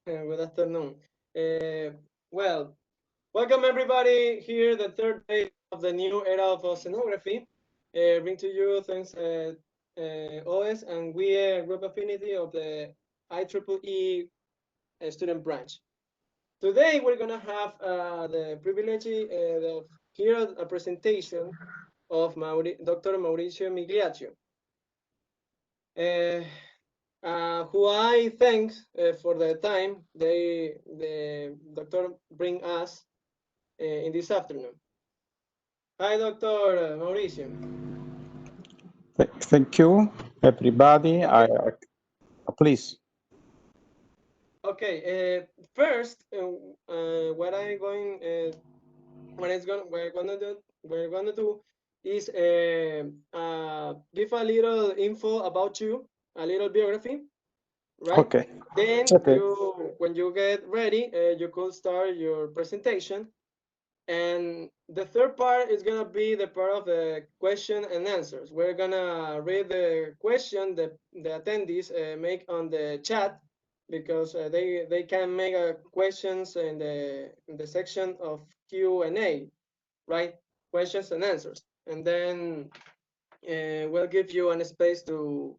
Good afternoon. Well, welcome everybody here, the third day of the new Era of Oceanography. Bring to you thanks OES and we Group Affinity of the IEEE student branch. Today we're gonna have the privilege of hear a presentation of Dr. Maurizio Migliaccio. Who I thank for the time the doctor bring us in this afternoon. Hi, Dr. Mauricio. Thank you, everybody. Okay. Please. Okay. First, what I going, what is going, we're gonna do is give a little info about you, a little biography, right? Okay. Then Okay. when you get ready, you could start your presentation. And the third part is gonna be the part of the question and answers. We're gonna read the question that the attendees make on the chat because they can make questions in the section of Q&A, right? Questions and answers, and then we'll give you a space to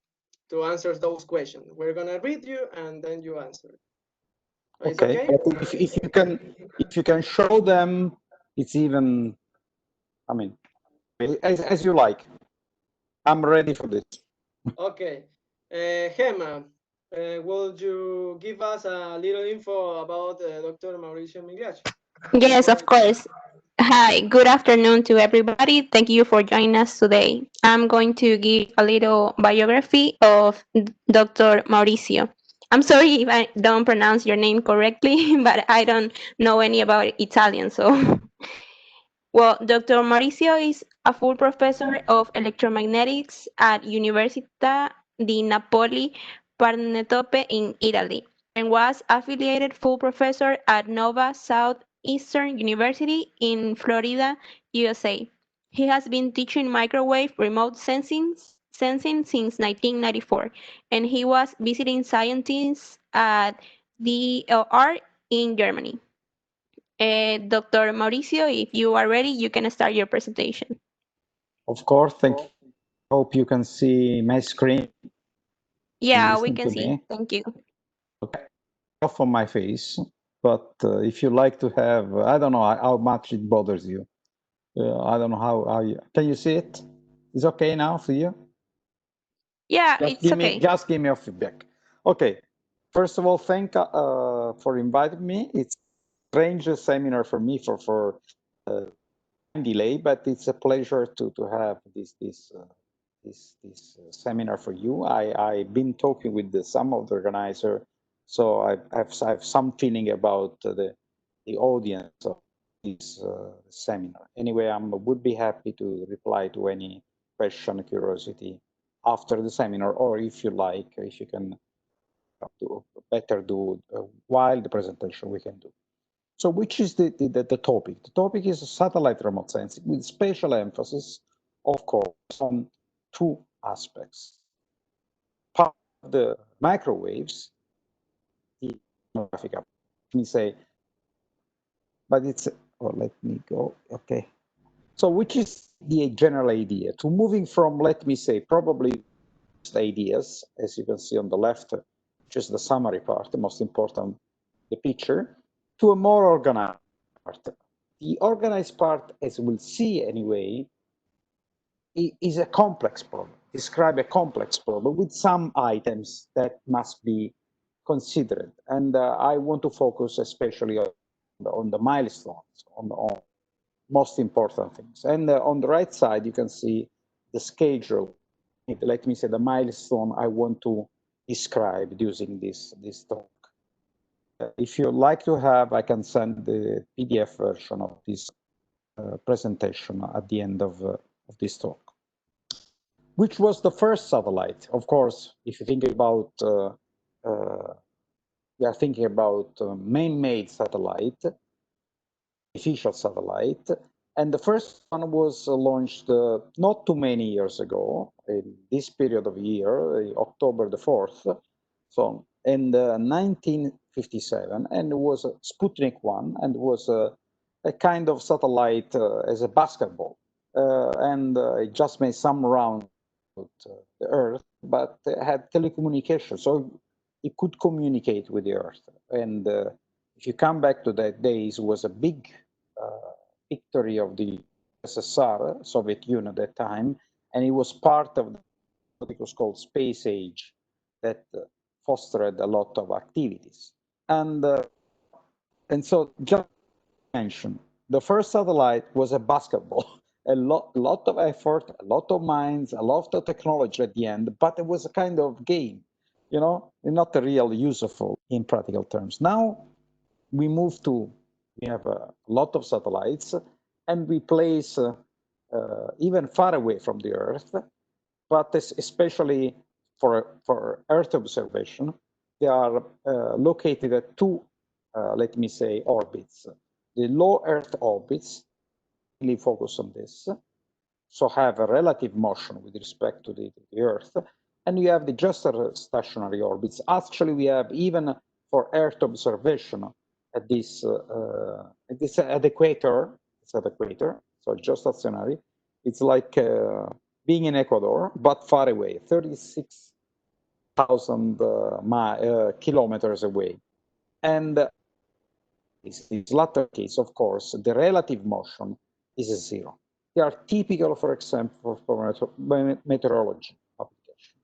answer those questions. We're gonna read you and then you answer. Is Okay. okay? If you can show them, it's even. I mean, as you like. I'm ready for this. Okay. Gemma, will you give us a little info about Dr. Mauricio Migliaccio? Yes, Go of ahead. course. Hi, good afternoon to everybody. Thank you for joining us today. I'm going to give a little biography of Dr. Mauricio. I'm sorry if I don't pronounce your name correctly, but I don't know any about Italian, so. Well, Dr. Mauricio is a full professor of electromagnetics at Università di Napoli Parnetope in Italy and was affiliated full professor at Nova Southeastern University in Florida, USA. He has been teaching microwave remote sensing since 1994, and he was visiting scientists at DLR in Germany. Dr. Mauricio, if you are ready, you can start your presentation. Of course. Thank you. Hope you can see my screen and Yeah, we listen can to see. me. Thank you. Okay. Off on my face, but if you like to have, I don't know how much it bothers you. I don't know how you can you see it? It's okay now for you? Yeah, it's okay. Just give me a feedback. Okay. First of all, thank for inviting me. It's a strange seminar for me for delay, but it's a pleasure to have this seminar for you. I've been talking with some of the organizer, so I have some feeling about the audience of this seminar. Anyway, I would be happy to reply to any question, curiosity after the seminar, or if you like, if you can do better do while the presentation, we can do. So which is the topic? The topic is satellite remote sensing with special emphasis, of course, on two aspects. Part of the microwaves, the photographic, let me say, but it's, oh, let me go, okay. So which is the general idea? To moving from, let me say, probably ideas, as you can see on the left, which is the summary part, the most important, the picture, to a more organized part. The organized part, as we'll see anyway, is a complex problem, describe a complex problem with some items that must be considered. And I want to focus especially on the milestones, on the most important things. And on the right side, you can see the schedule. Let me say the milestone I want to describe using this talk. If you like to have, I can send the PDF version of this presentation at the end of this talk. Which was the first satellite? Of course, if you think about, we are thinking about man-made satellite, artificial satellite, and the first one was launched not too many years ago, in this period of year, October the 4th, so in 19 57, and it was a Sputnik 1, and it was a kind of satellite as a basketball. And it just made some round the Earth, but it had telecommunication, so it could communicate with the Earth. And if you come back to that days, it was a big victory of the SSR, Soviet Union at that time, and it was part of what it was called space age that fostered a lot of activities. And so just to mention, the first satellite was a basketball, a lot of effort, a lot of minds, a lot of technology at the end, but it was a kind of game, you know, not a real useful in practical terms. Now we have a lot of satellites, and we place even far away from the Earth, but especially for Earth observation, they are located at two, let me say, orbits. The low Earth orbits really focus on this, so have a relative motion with respect to the Earth, and you have the just stationary orbits. Actually, we have even for Earth observation at this at equator. It's at equator, so just stationary. It's like being in Ecuador, but far away, 36,000 kilometers away. And in this latter case, of course, the relative motion is zero. They are typical, for example, for meteorology application,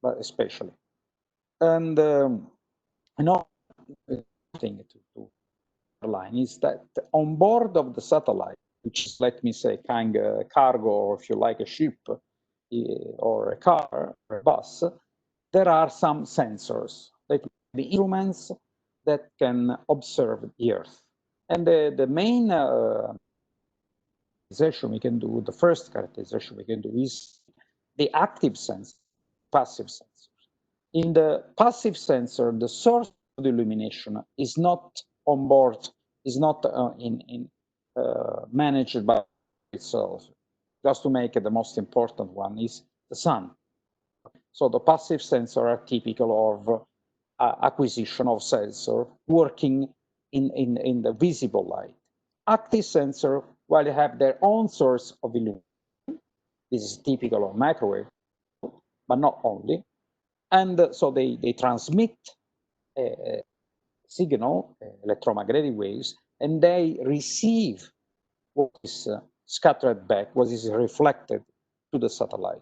but especially. And another thing to underline is that on board of the satellite, which is, let me say, kind of cargo, or if you like, a ship, or a car, or a bus, there are some sensors, like the instruments that can observe the Earth. And the main characterization we can do, the first characterization we can do is the active sensor, passive sensor. In the passive sensor, the source of the illumination is not on board, is not managed by itself. Just to make it the most important one is the sun. So the passive sensor are typical of acquisition of sensor working in the visible light. Active sensor, while they have their own source of illumination, this is typical of microwave, but not only. And so they transmit signal, electromagnetic waves, and they receive what is scattered back, what is reflected to the satellite.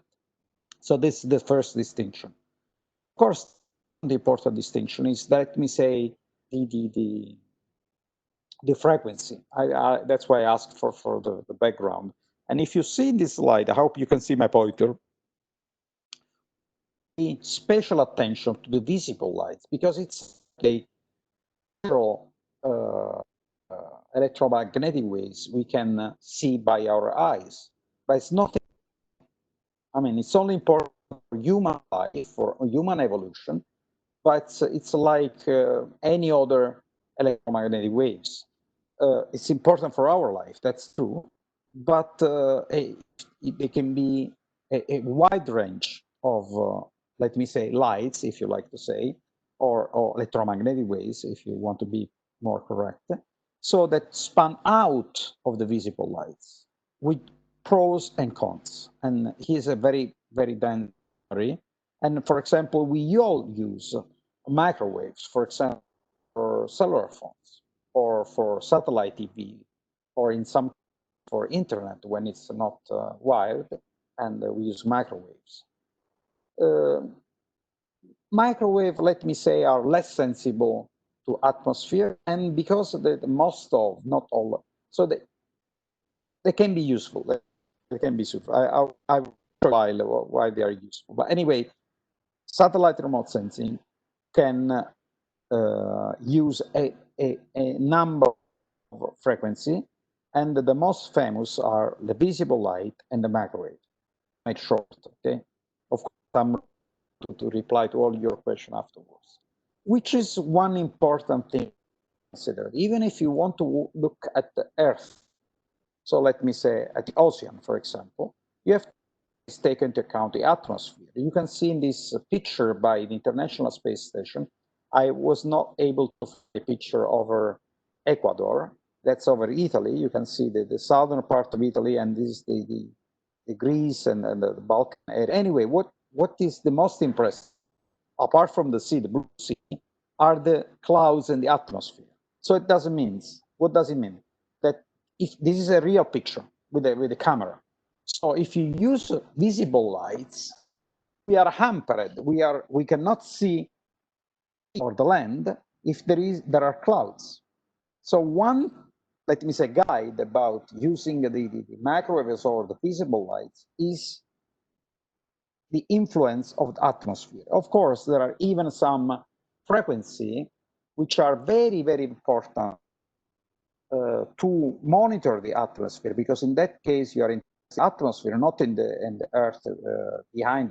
So this is the first distinction. Of course, the important distinction is, let me say, the frequency. That's why I asked for the background. And if you see this slide, I hope you can see my pointer. Special attention to the visible light, because it's a several electromagnetic waves we can see by our eyes, but it's not. I mean, it's only important for human life, for human evolution, but it's like any other electromagnetic waves. It's important for our life, that's true, but it can be a wide range of, let me say, lights, if you like to say, or electromagnetic waves, if you want to be more correct, so that span out of the visible lights with pros and cons. And here's a very, very dense summary. And for example, we all use microwaves, for example, for cellular phones, or for satellite TV, or in some for internet when it's not wired, and we use microwaves. Microwave, let me say, are less sensible to atmosphere, and because the most of, not all, so they can be useful. They can be useful. I'll show why they are useful. But anyway, satellite remote sensing can use a number of frequency, and the most famous are the visible light and the microwave. Make short, okay? Of course, I'm to reply to all your questions afterwards. Which is one important thing to consider, even if you want to look at the Earth. So let me say at the ocean, for example, you have to take into account the atmosphere. You can see in this picture by the International Space Station I was not able to find a picture over Ecuador. That's over Italy. You can see the southern part of Italy, and this is the Greece and the Balkan area. Anyway, what is the most impressive, apart from the sea, the blue sea, are the clouds and the atmosphere. So it doesn't mean, what does it mean? That if this is a real picture with the camera. So if you use visible lights, we are hampered. We cannot see or the land if there are clouds. So one, let me say, guide about using the microwaves or the visible lights is the influence of the atmosphere. Of course, there are even some frequency which are very, very important to monitor the atmosphere, because in that case you are in the atmosphere, not in the earth behind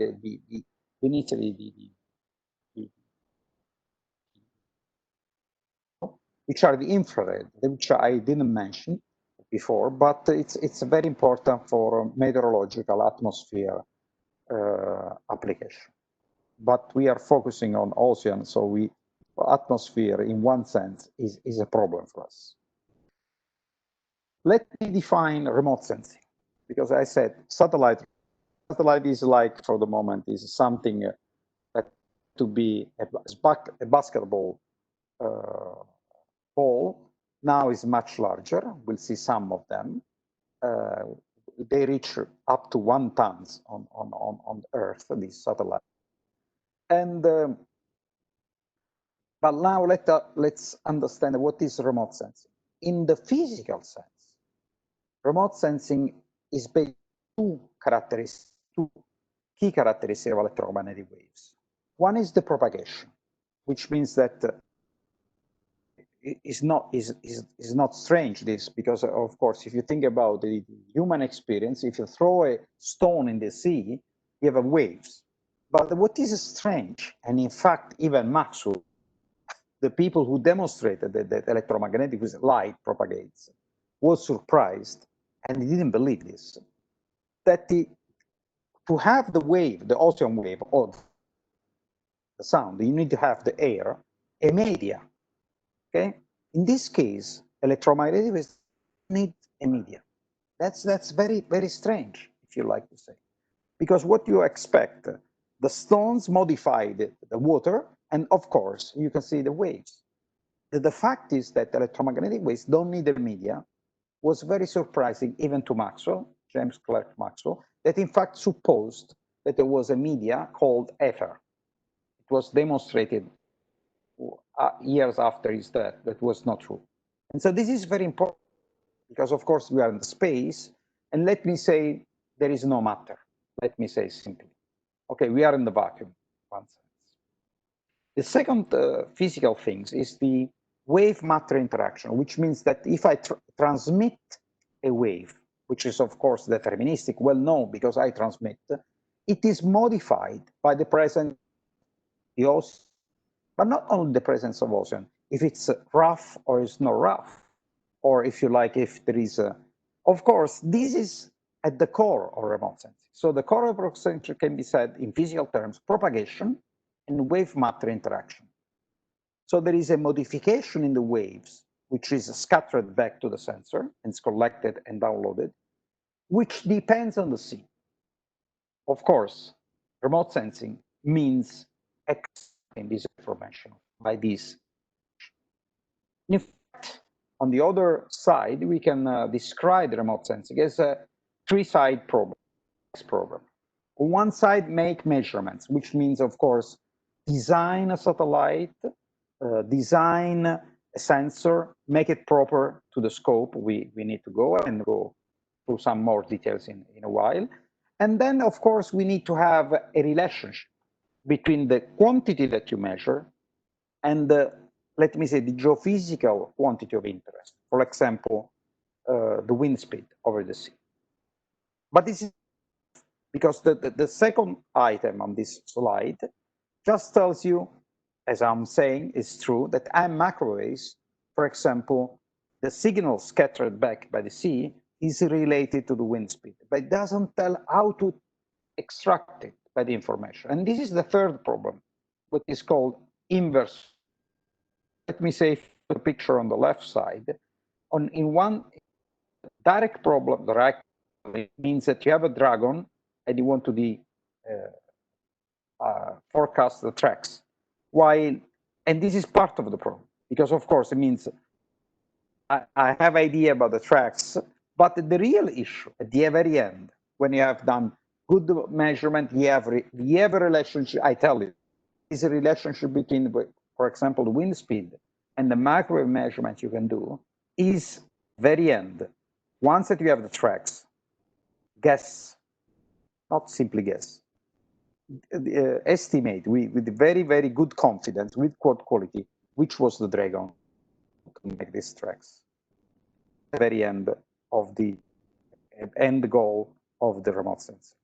beneath which are the infrared, which I didn't mention before, but it's very important for meteorological atmosphere application. But we are focusing on ocean, so atmosphere in one sense is a problem for us. Let me define remote sensing, because I said satellite is like, for the moment, is something that to be a basketball ball. Now is much larger. We'll see some of them. They reach up to 1 ton on Earth, these satellites. And but now let's understand what is remote sensing. In the physical sense, remote sensing is based on two key characteristics of electromagnetic waves. One is the propagation, which means that is not strange, this, because of course if you think about the human experience, if you throw a stone in the sea, you have waves. But what is strange, and in fact even Maxwell, the people who demonstrated that electromagnetic light propagates, was surprised, and he didn't believe this, that to have the wave, the ocean wave, or the sound, you need to have the air, a media. Okay, in this case, electromagnetic waves need a media. That's very, very strange, if you like to say, because what you expect, the stones modify the water, and of course you can see the waves. The fact is that electromagnetic waves don't need a media was very surprising even to Maxwell, James Clerk Maxwell, that in fact supposed that there was a media called ether. It was demonstrated years after his death that was not true. And so this is very important, because of course we are in space, and let me say there is no matter. Let me say simply, okay, we are in the vacuum, in one sense. The second physical thing is the wave-matter interaction, which means that if I transmit a wave, which is of course deterministic, well known because I transmit, it is modified by the presence of the ocean, but not only the presence of ocean, if it's rough or it's not rough, or if you like, if there is a, of course, this is at the core of remote sensing. So the core of remote sensing can be said in physical terms, propagation and wave-matter interaction. So there is a modification in the waves, which is scattered back to the sensor and is collected and downloaded, which depends on the sea. Of course, remote sensing means extracting this information by this. In fact, on the other side, we can describe remote sensing as a three-side problem. On one side, make measurements, which means, of course, design a satellite, design a sensor, make it proper to the scope we need to go, and go through some more details in a while. And then, of course, we need to have a relationship between the quantity that you measure and let me say, the geophysical quantity of interest. For example, the wind speed over the sea. But this is because the second item on this slide just tells you, as I'm saying, is true, that microwaves, for example, the signal scattered back by the sea is related to the wind speed, but it doesn't tell how to extract it by the information. And this is the third problem, what is called inverse let me say the picture on the left side. In one direct problem, direct means that you have a dragon and you want to forecast the tracks. And this is part of the problem, because of course it means I have idea about the tracks, but the real issue at the very end, when you have done good measurement, you have a relationship. I tell you, is a relationship between, for example, the wind speed and the microwave measurement you can do is very end. Once that you have the tracks, guess, not simply guess, estimate with very, very good confidence, with code quality, which was the dragon to make these tracks. The very end of the end goal of the remote sensing.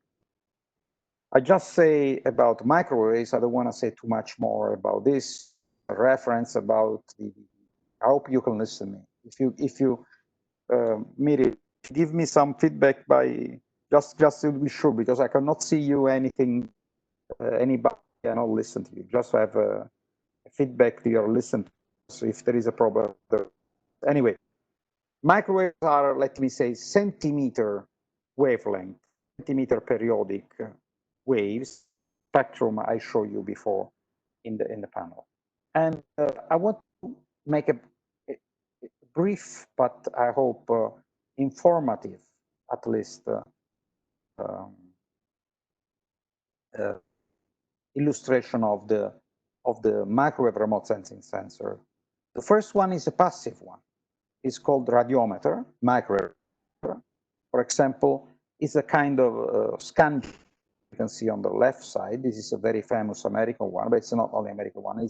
I just say about microwaves. I don't want to say too much more about this. A reference about the. I hope you can listen to me. If you Miri, give me some feedback by just to be sure, because I cannot see you anything. Anybody cannot listen to you. Just have a feedback to your listen. So if there is a problem, anyway, microwaves are, let me say, centimeter wavelength, centimeter periodic waves spectrum I showed you before in the panel. And I want to make a brief, but I hope informative, at least, illustration of the microwave remote sensing sensor. The first one is a passive one. It's called radiometer, microwave. For example, it's a kind of scan you can see on the left side. This is a very famous American one, but it's not only American one.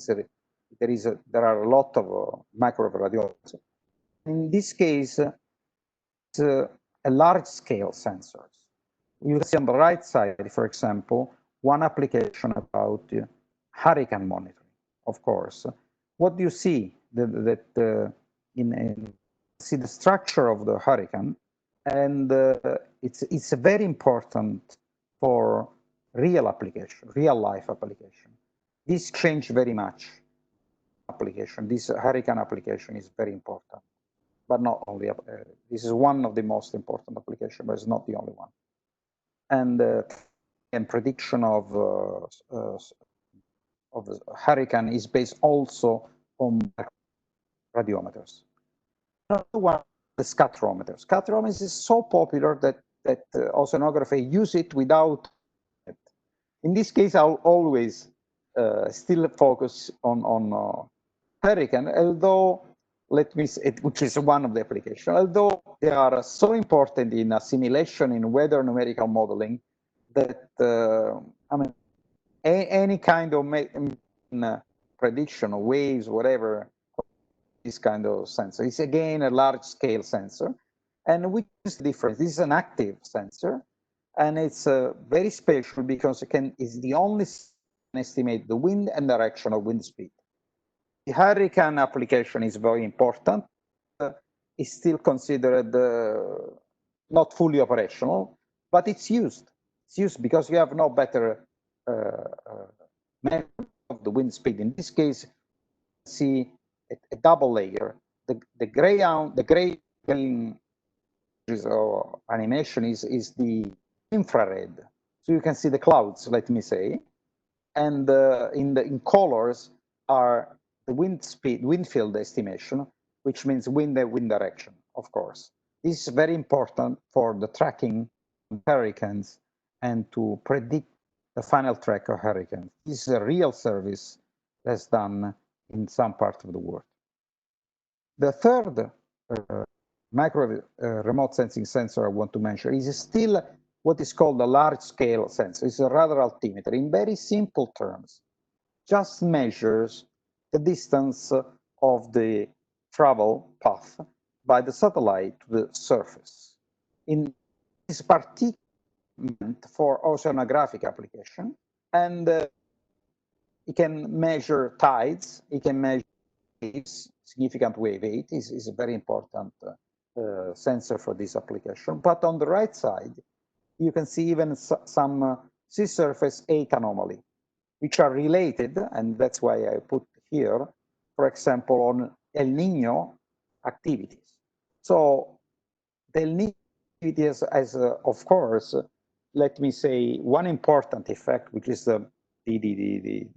There are a lot of microwave radiometers. In this case, it's a large-scale sensors. You see on the right side, for example, one application about hurricane monitoring. Of course, what do you see? See the structure of the hurricane, and it's very important for real application, real life application. This changed very much. Application, this hurricane application is very important, but not only. This is one of the most important applications, but it's not the only one. And prediction of the hurricane is based also on radiometers. Another one, the scattorometers. Scattorometers is so popular that oceanography use it without it. In this case, I'll always still focus on hurricane, although let me say, which is one of the applications, although they are so important in assimilation in weather numerical modeling that I mean, any kind of prediction of waves, whatever, this kind of sensor. It's again a large scale sensor. And which is the difference? This is an active sensor, and it's very special because it's the only estimate the wind and direction of wind speed. The hurricane application is very important. It's still considered not fully operational, but it's used. It's used because you have no better measure of the wind speed. In this case, see a double layer. The gray animation is the infrared, so you can see the clouds. Let me say, and in colors are the wind speed, wind field estimation, which means wind direction. Of course, this is very important for the tracking of hurricanes and to predict the final track of hurricanes. This is a real service that's done in some parts of the world. The third microwave remote sensing sensor I want to mention is still what is called a large-scale sensor. It's a radar altimeter. In very simple terms, just measures the distance of the travel path by the satellite to the surface. In this particular for oceanographic application, and it can measure tides, it can measure waves, significant wave height is a very important sensor for this application. But on the right side, you can see even some sea surface height anomaly, which are related, and that's why I put here. For for example, on El Nino activities. So the El Nino activities as of course, let me say, one important effect, which is the temperature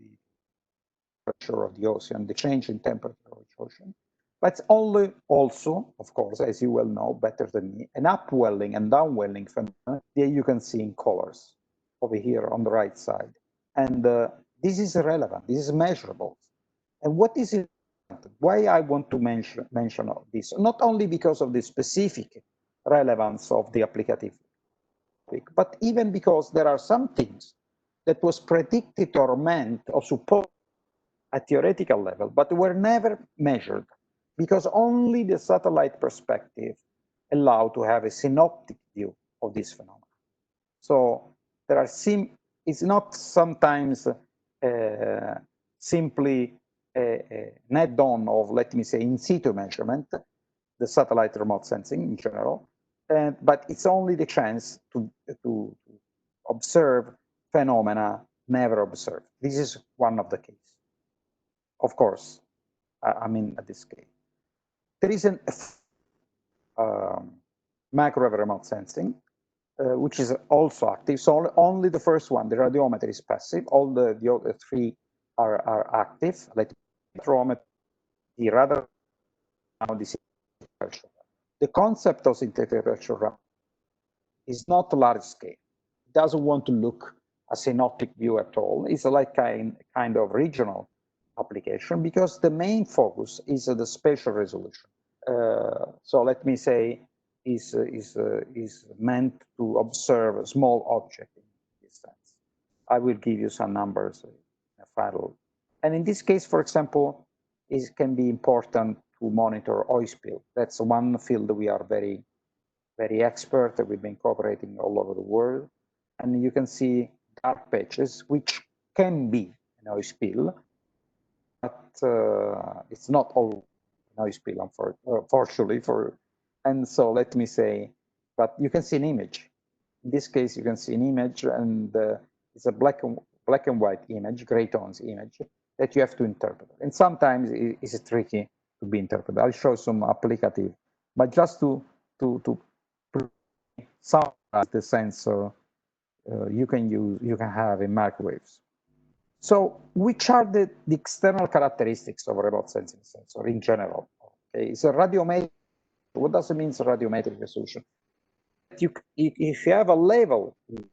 of the ocean, the change in temperature of the ocean. But it's only also, of course, as you well know better than me, an upwelling and downwelling phenomenon that you can see in colors over here on the right side. And this is relevant, this is measurable. And what is it? Why I want to mention this? Not only because of the specific relevance of the applicative topic, but even because there are some things that was predicted or meant or supposed at theoretical level, but were never measured because only the satellite perspective allowed to have a synoptic view of this phenomenon. So there are it's not sometimes simply an add-on of, let me say, in situ measurement, the satellite remote sensing in general, but it's only the chance to observe phenomena never observed. This is one of the cases. Of course, I mean, at this case. There is an microwave remote sensing, which is also active. So only the first one, the radiometer, is passive. All the other three are active. Like the radar, now this is the concept of synthetic temperature is not large scale. It doesn't want to look a synoptic view at all. It's like kind of regional application because the main focus is the spatial resolution. So let me say is meant to observe a small object in this sense. I will give you some numbers in a final. And in this case, for example, it can be important to monitor oil spill. That's one field we are very expert. We've been cooperating all over the world. And you can see dark patches, which can be an oil spill, but it's not all noise spill, unfortunately. And so let me say, but you can see an image. In this case, you can see an image, and it's a black and white image, gray tones image that you have to interpret. And sometimes it's tricky to be interpreted. I'll show some applicative, but just to summarize the sensor you can have in microwaves. So which are the external characteristics of a remote sensing sensor in general? Okay, it's a radiometric. What does it mean, radiometric resolution? If you have a level in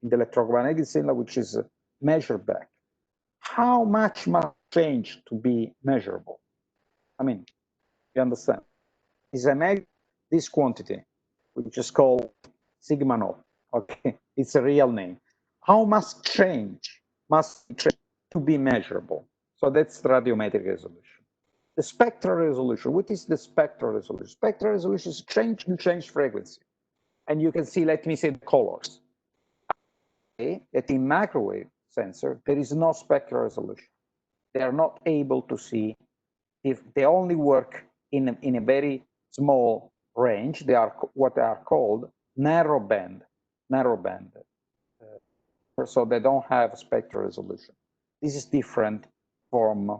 the electromagnetic signal which is measured back, how much must change to be measurable? I mean, you understand? Is I measure this quantity, which is called sigma naught. Okay, it's a real name. How must change to be measurable? So that's the radiometric resolution. The spectral resolution. What is the spectral resolution? Spectral resolution is change frequency, and you can see. Let me say the colors. Okay, that in microwave sensor there is no spectral resolution. They are not able to see if they only work in a very small range. They are what are called narrow band. So they don't have spectral resolution. This is different from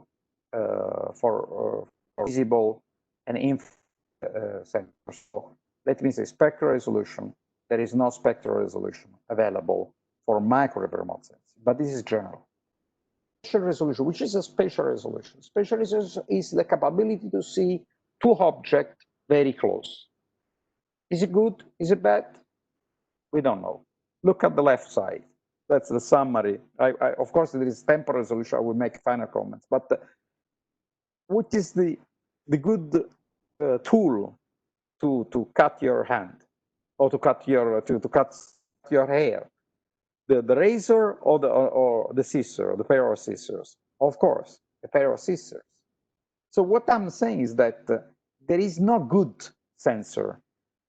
for visible and infrared sensors. So let me say spectral resolution. There is no spectral resolution available for microwave remote sensing, but this is general. Spatial resolution, which is a spatial resolution. Spatial resolution is the capability to see two objects very close. Is it good? Is it bad? We don't know. Look at the left side. That's the summary. Of course, there is temporal resolution. I will make final comments. But what is the good tool to cut your hand or to cut your hair? The razor or the scissor, or the pair of scissors? Of course, a pair of scissors. So what I'm saying is that there is no good sensor.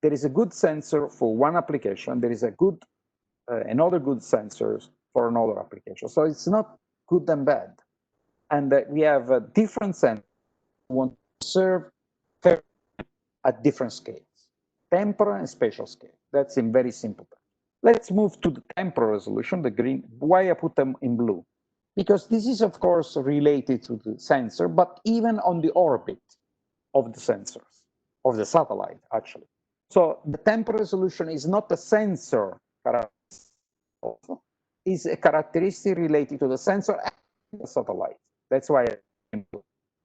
There is a good sensor for one application. There is a good another good sensors for another application. So it's not good and bad. And we have different sensors want to serve at different scales, temporal and spatial scale. That's in very simple terms. Let's move to the temporal resolution, the green. Why I put them in blue? because this is, of course, related to the sensor, but even on the orbit of the sensors, of the satellite, actually. So the temporal resolution is not a sensor characteristic, is a characteristic related to the sensor and the satellite. That's why,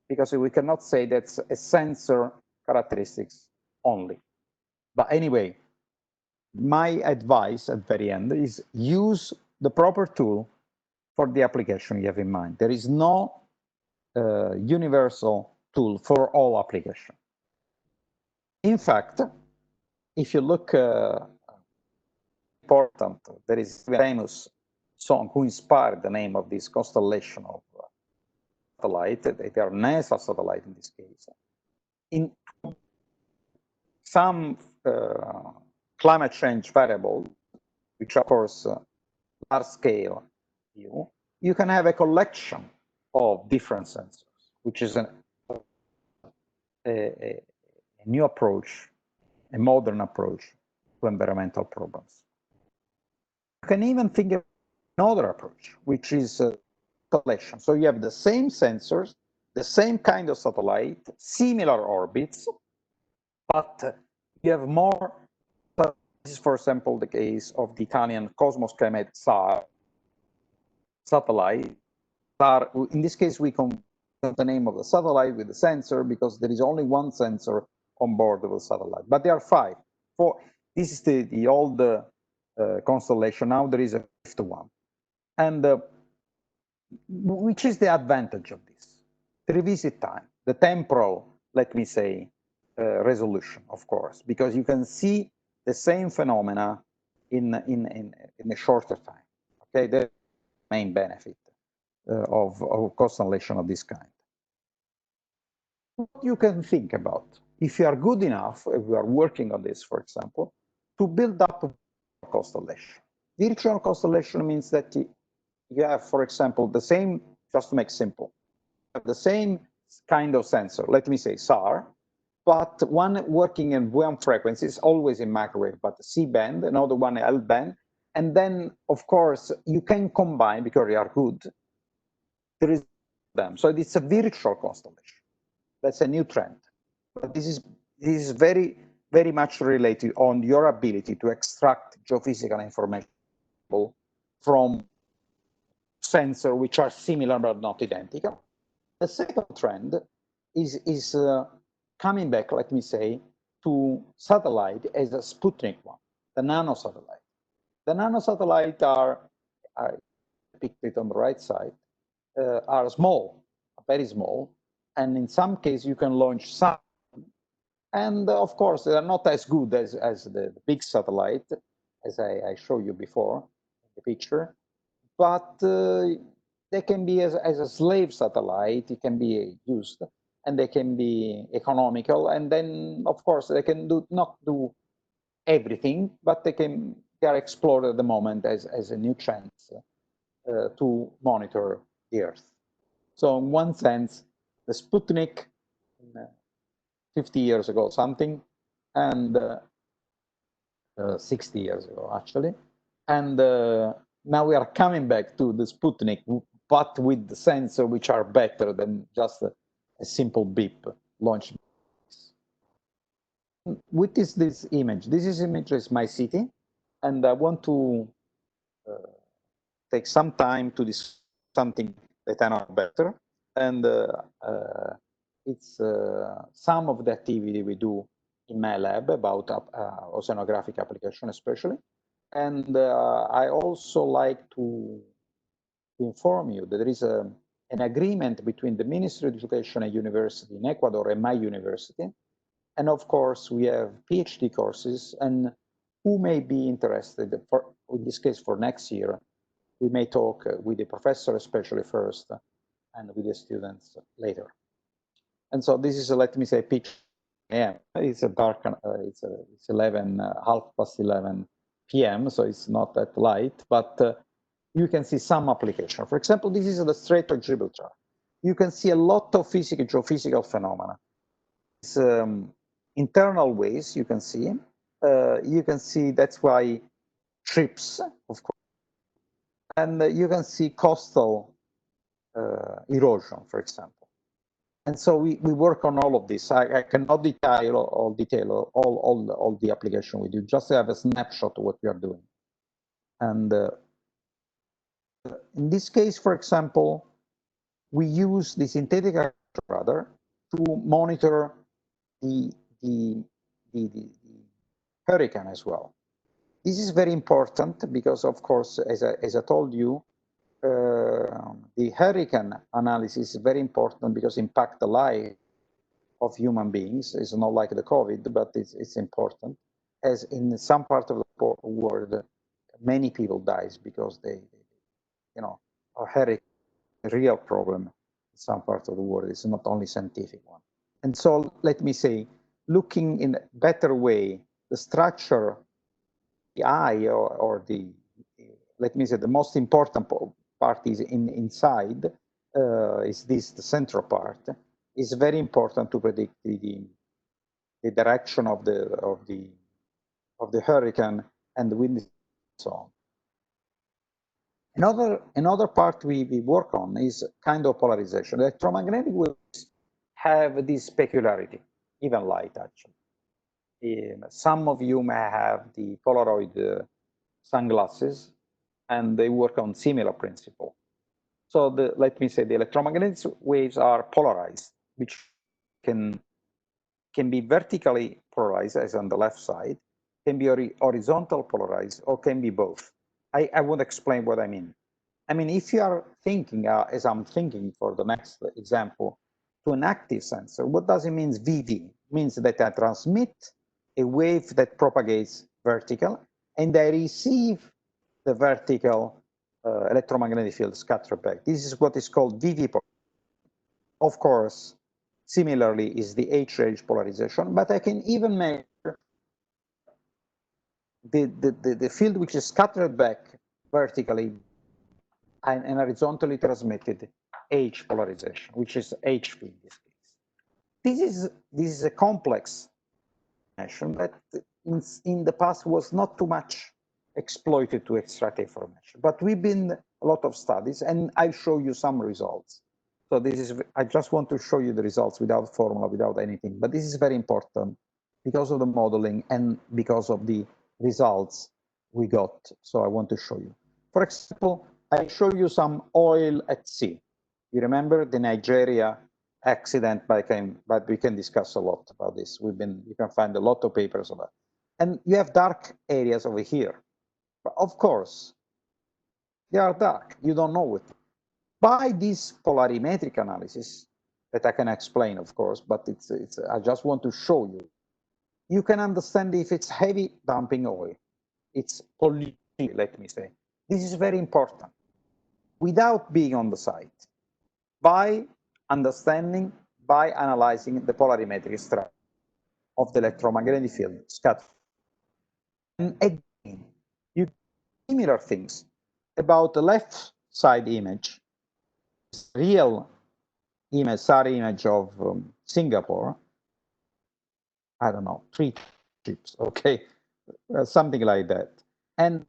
because we cannot say that's a sensor characteristics only. But anyway, my advice at the very end is use the proper tool for the application you have in mind. There is no universal tool for all applications. In fact, if you look important, there is a famous song who inspired the name of this constellation of satellite. They are NASA satellite in this case. In some climate change variable, which of course large scale view, you can have a collection of different sensors, which is a new approach, a modern approach to environmental problems. You can even think of another approach, which is collection. So you have the same sensors, the same kind of satellite, similar orbits, but you have more. This is, for example, the case of the Italian Cosmos Comet SAR satellite. SAR, in this case, we confuse the name of the satellite with the sensor because there is only one sensor on board of the satellite, but there are five. This is the old constellation. Now there is a fifth one. And which is the advantage of this? The revisit time, the temporal, let me say, resolution, of course, because you can see the same phenomena in a shorter time. Okay, that's the main benefit of constellation of this kind. What you can think about, if you are good enough, if you are working on this, for example, to build up a constellation. Virtual constellation means that you have, for example, the same, just to make simple, the same kind of sensor, let me say SAR, but one working in one frequency is always in microwave, but the C band, another one L band, and then of course you can combine because they are good. There is them, so it's a virtual constellation. That's a new trend, but this is very much related on your ability to extract geophysical information from sensors which are similar but not identical. The second trend is coming back, let me say, to satellite as a Sputnik one, the nano satellite. The nano satellite are depicted on the right side, are small, very small, and in some cases you can launch some. And of course, they are not as good as the big satellite, as I showed you before in the picture, but they can be as a slave satellite, it can be used, and they can be economical. And then, of course, they can not do everything, but they are explored at the moment as a new chance to monitor the Earth. So in one sense, the Sputnik 50 years ago something, and 60 years ago actually, and now we are coming back to the Sputnik, but with the sensor which are better than just a simple beep launched. What is this image? This image is my city, and I want to take some time to discuss something that I know better, and it's some of the activity we do in my lab about oceanographic application especially. And I also like to inform you that there is an agreement between the Ministry of Education and University in Ecuador and my university. And of course, we have PhD courses, and who may be interested, for, in this case for next year, we may talk with the professor especially first, and with the students later. And so this is, let me say, picture. Yeah, it's a dark, it's 11, half past 11 p.m., so it's not that light, but you can see some application. For example, this is the Strait of Gibraltar. You can see a lot of physical, geophysical phenomena. It's internal ways you can see. You can see that's why ships, of course, and you can see coastal erosion, for example. And so we work on all of this. I cannot detail all the application we do, just to have a snapshot of what we are doing. And in this case, for example, we use the synthetic radar to monitor the hurricane as well. This is very important because, of course, as I told you, the hurricane analysis is very important because it impacts the life of human beings. It's not like the COVID, but it's important. As in some part of the world, many people dies because they a hurricane, a real problem in some part of the world. It's not only scientific one. And so let me say, looking in a better way, the structure, the eye or the, let me say, the most important part is inside, is this, the central part, is very important to predict the direction of the hurricane and the wind and so on. Another part we work on is kind of polarization. Electromagnetic waves have this peculiarity, even light actually. Some of you may have the Polaroid sunglasses, and they work on similar principle. So let me say the electromagnetic waves are polarized, which can be vertically polarized, as on the left side, can be horizontal polarized, or can be both. I won't explain what I mean. I mean, if you are thinking, as I'm thinking for the next example, to an active sensor, what does it mean VV? It means that I transmit a wave that propagates vertical, and I receive the vertical electromagnetic field scattered back. This is what is called VV. Of course, similarly is the H-range polarization, but I can even measure the field which is scattered back vertically and horizontally transmitted H polarization, which is HV in this case. This is a complex information that in the past was not too much exploited to extract information, but we've been a lot of studies, and I show you some results. So this is, I just want to show you the results without formula, without anything, but this is very important because of the modeling and because of the results we got. So I want to show you. For example, I show you some oil at sea. You remember the Nigeria accident, but we can discuss a lot about this. You can find a lot of papers about it. And you have dark areas over here. But of course, they are dark. You don't know it. By this polarimetric analysis, that I can explain, of course, but I just want to show you. You can understand if it's heavy dumping oil. It's polluting, let me say. This is very important. Without being on the site, by understanding, by analyzing the polarimetric structure of the electromagnetic field scatter. And again, you similar things about the left side image, real image, SAR image of Singapore. I don't know, 3 ships, okay, something like that. And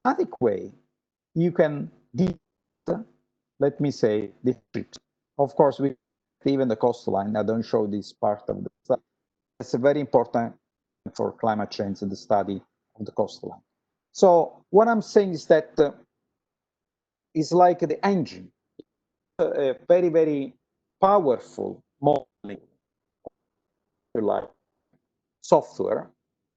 automatic way, you can let me say the ships. Of course, we even the coastline. I don't show this part of the study. It's very important for climate change and the study of the coastline. So what I'm saying is that it's like the engine, a very, very powerful modeling, like software.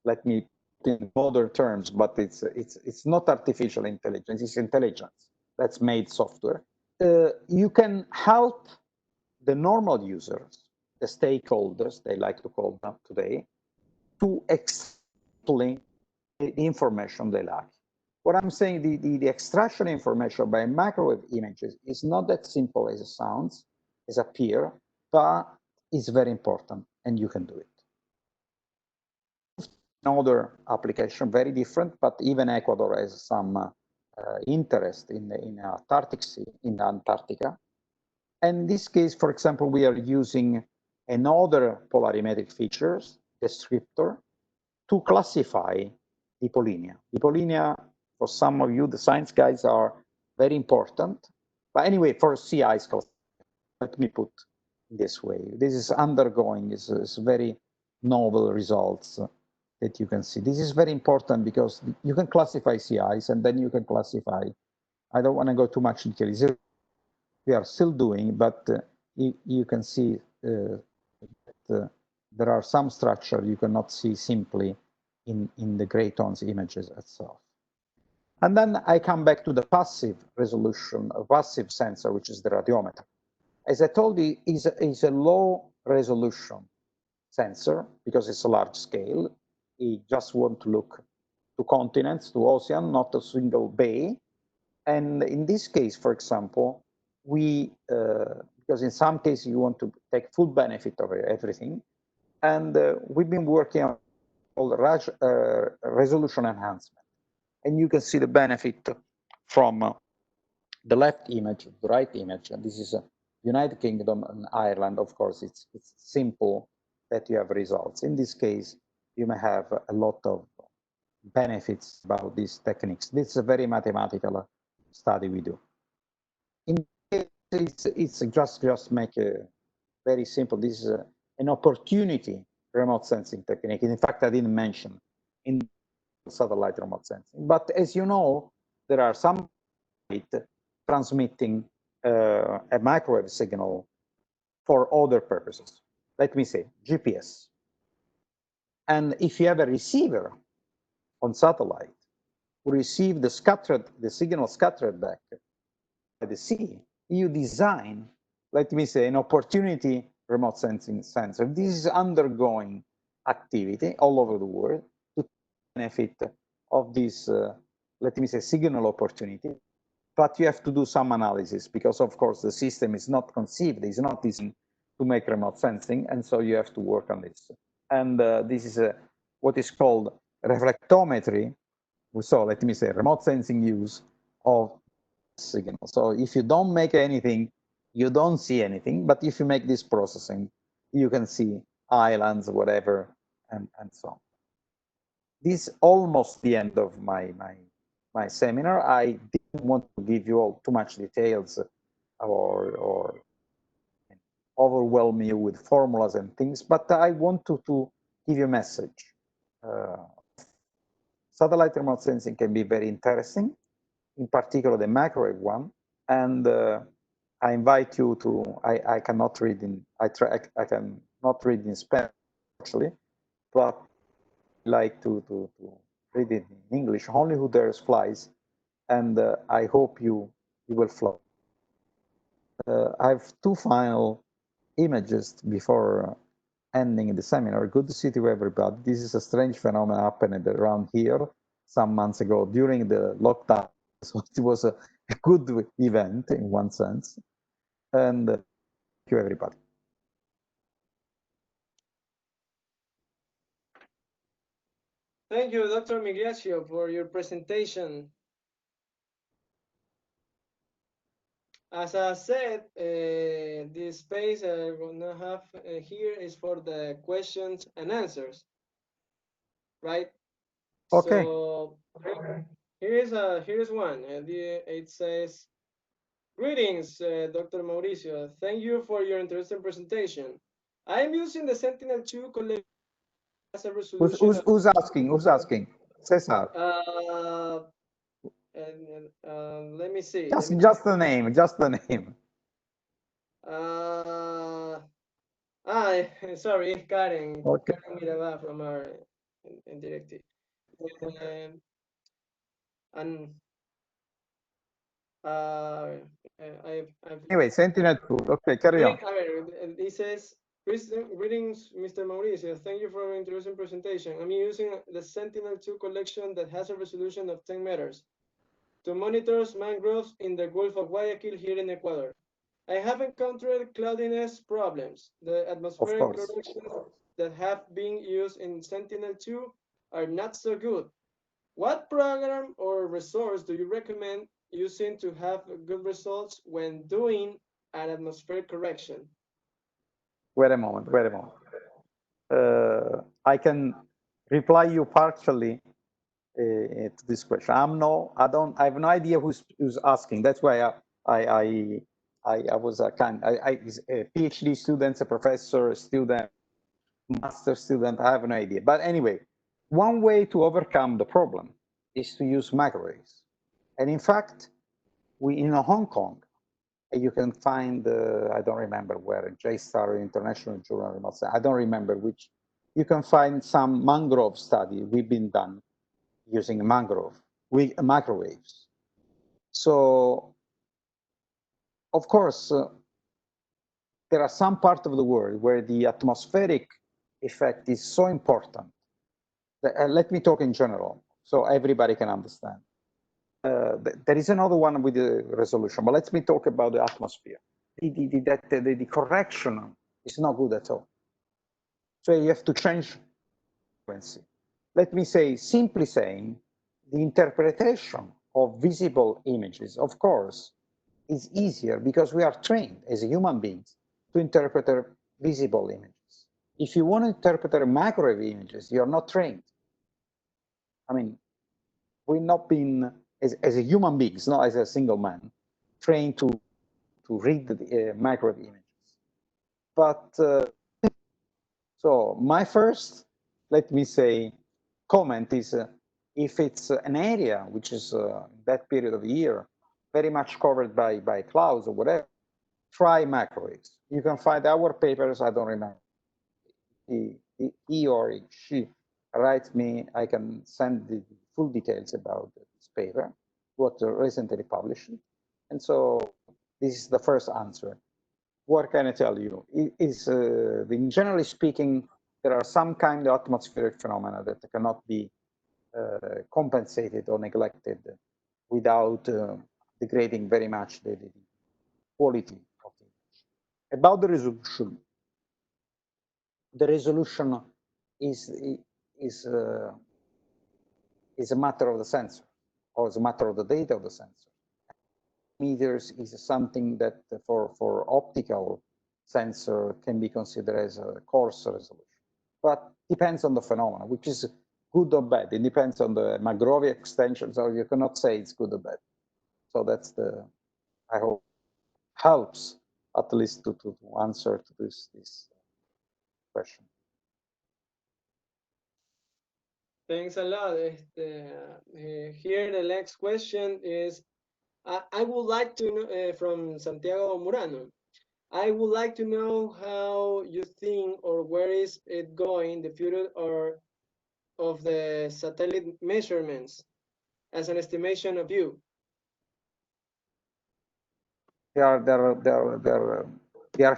Let me put in modern terms, but it's not artificial intelligence, it's intelligence that's made software. You can help the normal users, the stakeholders, they like to call them today, to explain the information they lack. What I'm saying, the extraction information by microwave images is not that simple as it sounds, as appear, but it's very important, and you can do it. Another application, very different, but even Ecuador has some interest in Arctic Sea, in Antarctica. And in this case, for example, we are using another polarimetric features descriptor to classify Dipollinia. Dipollinia, for some of you, the science guys, are very important. But anyway, for sea ice class, let me put this way. This is undergoing is very novel results that you can see. This is very important because you can classify sea ice and then you can classify. I don't want to go too much into detail. We are still doing, but you can see that there are some structure you cannot see simply in the gray tones images itself. And then I come back to the passive resolution, a passive sensor, which is the radiometer. As I told you, is a low resolution sensor because it's a large scale. You just want to look to continents, to ocean, not a single bay. And in this case, for example, we, because in some cases you want to take full benefit of everything, and we've been working on resolution enhancement. And you can see the benefit from the left image, the right image, and this is United Kingdom and Ireland. Of course, it's simple that you have results. In this case, you may have a lot of benefits about these techniques. This is a very mathematical study we do. In case, it's just make a very simple. This is an opportunity remote sensing technique. In fact, I didn't mention in satellite remote sensing. But as you know, there are some transmitting a microwave signal for other purposes. Let me say GPS. And if you have a receiver on satellite who receive the signal scattered back by the sea, you design, let me say, an opportunity remote sensing sensor. This is undergoing activity all over the world to benefit of this, let me say, signal opportunity. But you have to do some analysis because, of course, the system is not conceived, it's not designed to make remote sensing, and so you have to work on this. And this is what is called reflectometry. So let me say, remote sensing use of signal. So if you don't make anything, you don't see anything. But if you make this processing, you can see islands, whatever, and so on. This is almost the end of my seminar. I didn't want to give you all too much details or overwhelm you with formulas and things, but I want to give you a message. Satellite remote sensing can be very interesting, in particular the microwave one, and I invite you to. I cannot read in. I cannot read in Spanish, actually, but I like to read it in English. Only who dares flies, and I hope you will fly. I have two final images before ending the seminar. Good to see you, everybody. This is a strange phenomenon happened around here some months ago during the lockdown. So it was a good event in one sense. And thank you, everybody. Thank you, Dr. Migliaccio, for your presentation. As I said, this space I'm gonna have here is for the questions and answers, right? Okay. So here's one. It says, "Greetings, Dr. Mauricio. Thank you for your interesting presentation. I am using the Sentinel-2 collection as a resolution." Who's asking? Who's asking? Cesar. Let me see. Just the name. Just the name. Sorry, Karen. Okay. Karen Mirabal from our directive. And Anyway, Sentinel-2. Okay, carry on. It says, "Greetings, Mr. Mauricio. Thank you for your interesting presentation. I'm using the Sentinel-2 collection that has a resolution of 10 meters to monitor mangroves in the Gulf of Guayaquil here in Ecuador. I have encountered cloudiness problems. The atmospheric corrections that have been used in Sentinel-2 are not so good. What program or resource do you recommend using to have good results when doing an atmospheric correction?" Wait a moment. I can reply you partially to this question. I have no idea who's asking. That's why I was a PhD student, a professor, a student, master student, I have no idea. But anyway, one way to overcome the problem is to use microwaves. And in fact, we in Hong Kong, you can find, I don't remember where, JSTAR International Journal, I don't remember which, you can find some mangrove study we've been done using microwaves. So, of course, there are some parts of the world where the atmospheric effect is so important. That, let me talk in general, so everybody can understand. There is another one with the resolution, but let me talk about the atmosphere. The correction is not good at all. So you have to change frequency. Let me say, simply saying, the interpretation of visible images, of course, is easier because we are trained as human beings to interpret visible images. If you want to interpret microwave images, you're not trained. I mean, we've not been, as a human beings, not as a single man, trained to read the microwave images. But so my first, let me say, comment is if it's an area which is that period of the year very much covered by clouds or whatever, try microwaves. You can find our papers, I don't remember. He or she writes me, I can send the full details about this paper, what recently published. And so this is the first answer. What can I tell you? Generally speaking, there are some kind of atmospheric phenomena that cannot be compensated or neglected without degrading very much the quality of the image. About the resolution is a matter of the sensor, or is a matter of the data of the sensor. Meters is something that for optical sensor can be considered as a coarse resolution, but depends on the phenomena, which is good or bad. It depends on the Magrovia extension, so you cannot say it's good or bad. So that's the, I hope, helps at least to answer to this question. Thanks a lot. Here, the next question is, I would like to know from Santiago Murano. I would like to know how you think or where is it going, the future or of the satellite measurements as an estimation of you. They are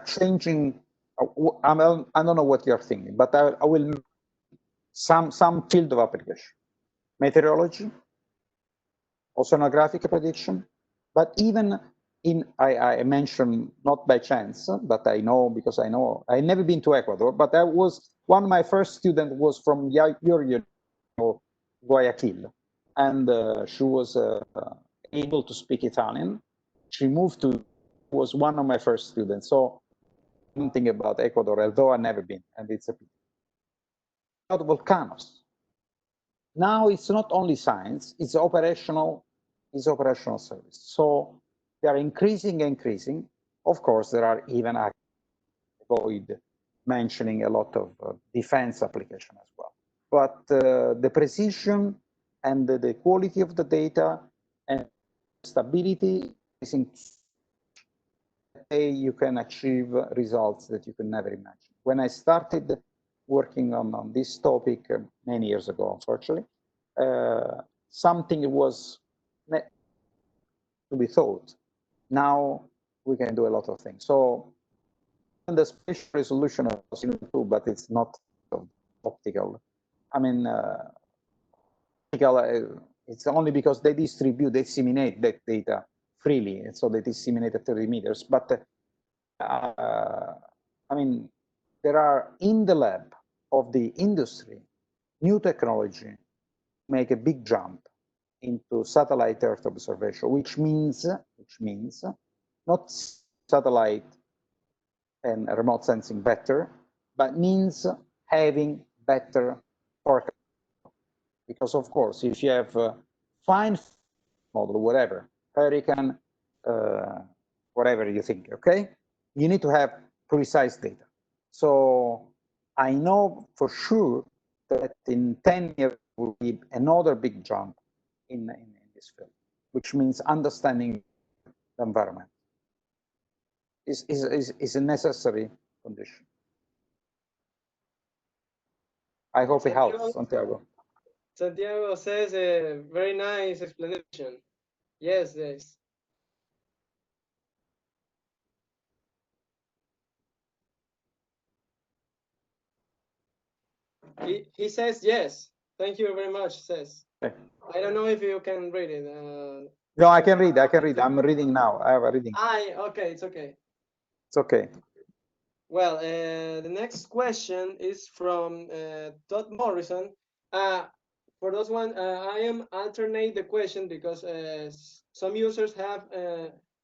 changing. I don't know what you're thinking, but I will some field of application, meteorology, oceanographic prediction, but even in I mentioned not by chance, but I know because I know I never been to Ecuador, but I was one of my first students was from your Guayaquil, and she was able to speak Italian. She moved to was one of my first students, so something about Ecuador, although I've never been, and it's a pity. About volcanoes. Now it's not only science, it's operational service. So they are increasing. Of course, there are even, I avoid mentioning a lot of defense application as well. But the precision and the quality of the data and stability is in you can achieve results that you can never imagine. When I started working on this topic many years ago, unfortunately, something was to be thought. Now we can do a lot of things. So the spatial resolution of too, but it's not optical. I mean, optical, it's only because they disseminate that data freely, and so they disseminate at 30 meters. But I mean, there are in the lab of the industry new technology make a big jump into satellite Earth observation, which means not satellite and remote sensing better, but means having better forecast. Because of course, if you have fine model, whatever, hurricane, whatever you think, okay? You need to have precise data. So I know for sure that in 10 years will be another big jump in this field, which means understanding the environment is a necessary condition. I hope it helps, Santiago. Santiago says a very nice explanation. Yes, yes. He says yes. Thank you very much, says. Okay. I don't know if you can read it. No, I can read. I can read. I'm reading now. I have a reading. Okay, it's okay. It's okay. Well, the next question is from Todd Morrison. For those one, I am alternate the question because some users have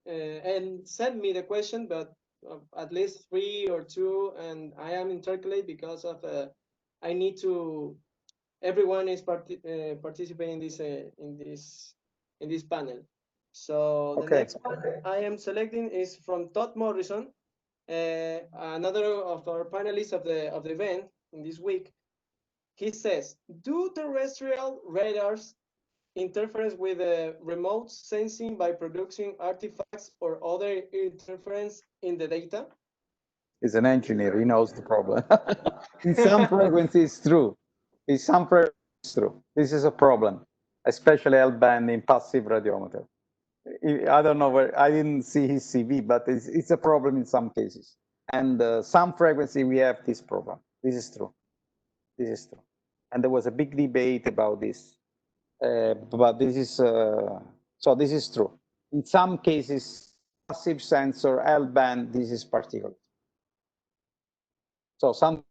and send me the question, but at least 3 or 2, and I am intercalate because of I need to. Everyone is participating in this panel. So the next one I am selecting is from Todd Morrison, another of our panelists of the event in this week. He says, do terrestrial radars interference with remote sensing by producing artifacts or other interference in the data? He's an engineer. He knows the problem. In some frequencies, true. In some frequencies, true. This is a problem, especially L-band in passive radiometer. I don't know where, I didn't see his CV, but it's a problem in some cases. And some frequency, we have this problem. This is true. This is true. And there was a big debate about this. But this is, so this is true. In some cases, passive sensor, L-band, this is particular. So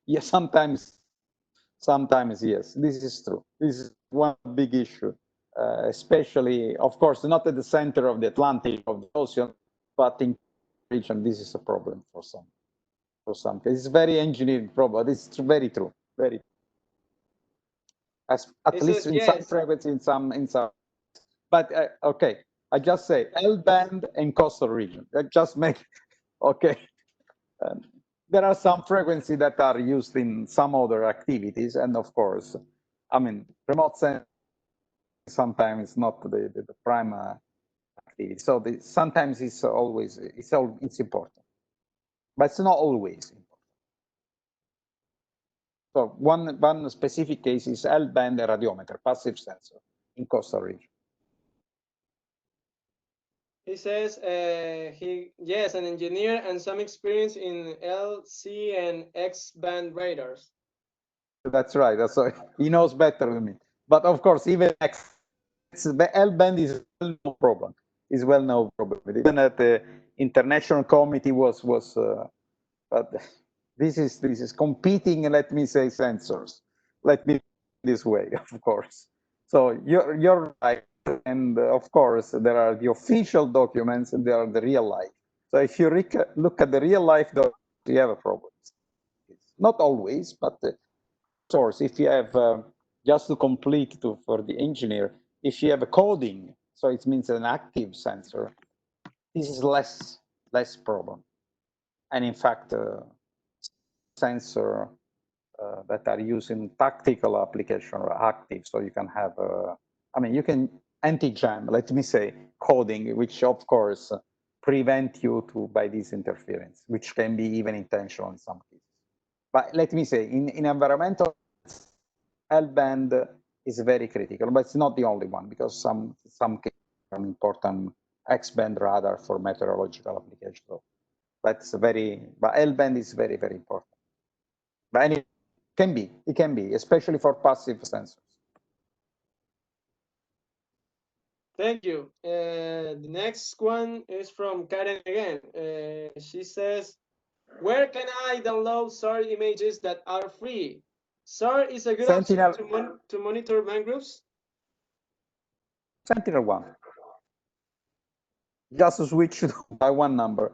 yeah, sometimes yes, this is true. This is one big issue, especially, of course, not at the center of the Atlantic, of the ocean, but in region, this is a problem for some cases. It's very engineering problem. It's very true. Very. At least in some frequency, in some. But okay, I just say L-band and coastal region. That just make okay. There are some frequencies that are used in some other activities, and of course, I mean, remote sensing sometimes not the prime activity. So sometimes it's important, but it's not always important. So one specific case is L-band radiometer, passive sensor in coastal region. He says yes, an engineer and some experience in LC and X-band radars. That's right. That's right. He knows better than me. But of course, even the L-band is no problem. Is well known problem. Even at the international committee was but this is competing. Let me say sensors. Let me this way, of course. So you're right. And of course, there are the official documents and there are the real life. So if you look at the real life documents, you have a problem. Not always, but source. If you have just to complete for the engineer, if you have a coding, so it means an active sensor, this is less problem. And in fact, sensor that are used in tactical application are active, so you can have I mean, you can anti-jam, let me say, coding, which of course prevent you by this interference, which can be even intentional in some cases. But let me say, in environmental, L-band is very critical, but it's not the only one, because some cases are important X-band radar for meteorological applications. But L-band is very, very important. But it can be, especially for passive sensors. Thank you. The next one is from Karen again. She says, where can I download SAR images that are free? SAR is a good Sentinel, option to monitor mangroves? Sentinel-1. Just switch by one number.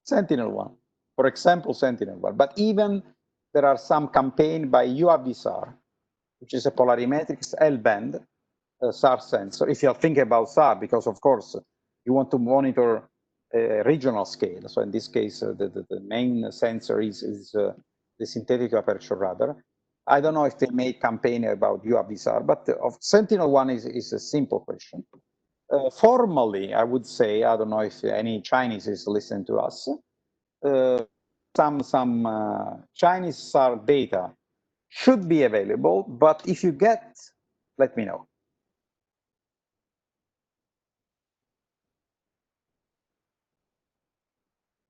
Sentinel-1. For example, Sentinel-1. But even there are some campaign by UAVSAR, which is a polarimetric L-band SAR sensor. If you're thinking about SAR, because of course, you want to monitor regional scale. So in this case, the main sensor is the synthetic aperture radar. I don't know if they made campaign about UAVSAR, but of Sentinel-1 is a simple question. Formally, I would say, I don't know if any Chinese is listening to us, some Chinese SAR data should be available, but if you get, let me know.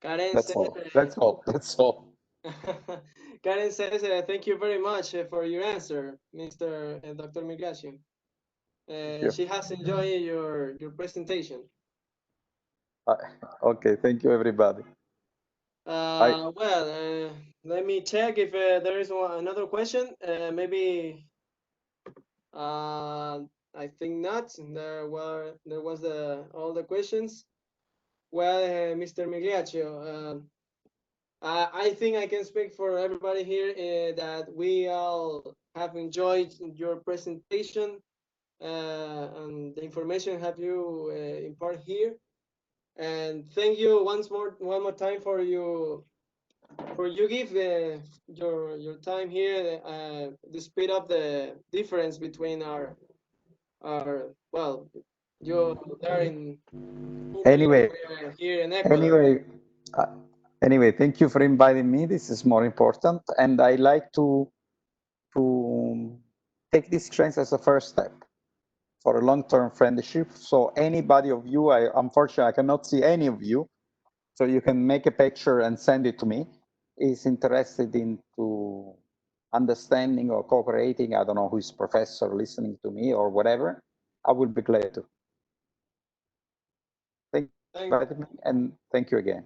Karen That's says, all. That's all. That's all. Karen says, thank you very much for your answer, Mr. Dr. Migliaccio. She has enjoyed your presentation. Okay, thank you, everybody. Well, let me check if there is another question. Maybe I think not. There was all the questions. Well, Mr. Migliaccio, I think I can speak for everybody here that we all have enjoyed your presentation and the information have you impart here. And thank you one more time for you give your time here to speed up the difference between our well, you there in Anyway, here in Ecuador. uh, anyway, thank you for inviting me. This is more important, and I like to take this chance as a first step for a long-term friendship. So anybody of you, unfortunately I cannot see any of you, so you can make a picture and send it to me, is interested into understanding or cooperating. I don't know who is professor listening to me or whatever. I will be glad to. Thank you, and thank you again.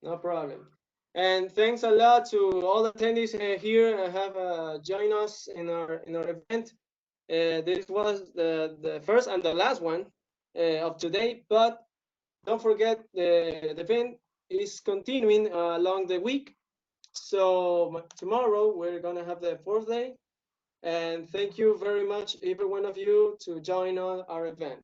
No problem. And thanks a lot to all the attendees here have joined us in our event. This was the first and the last one of today, but don't forget the event is continuing along the week. So tomorrow we're gonna have the fourth day, and thank you very much, every one of you, to join on our event.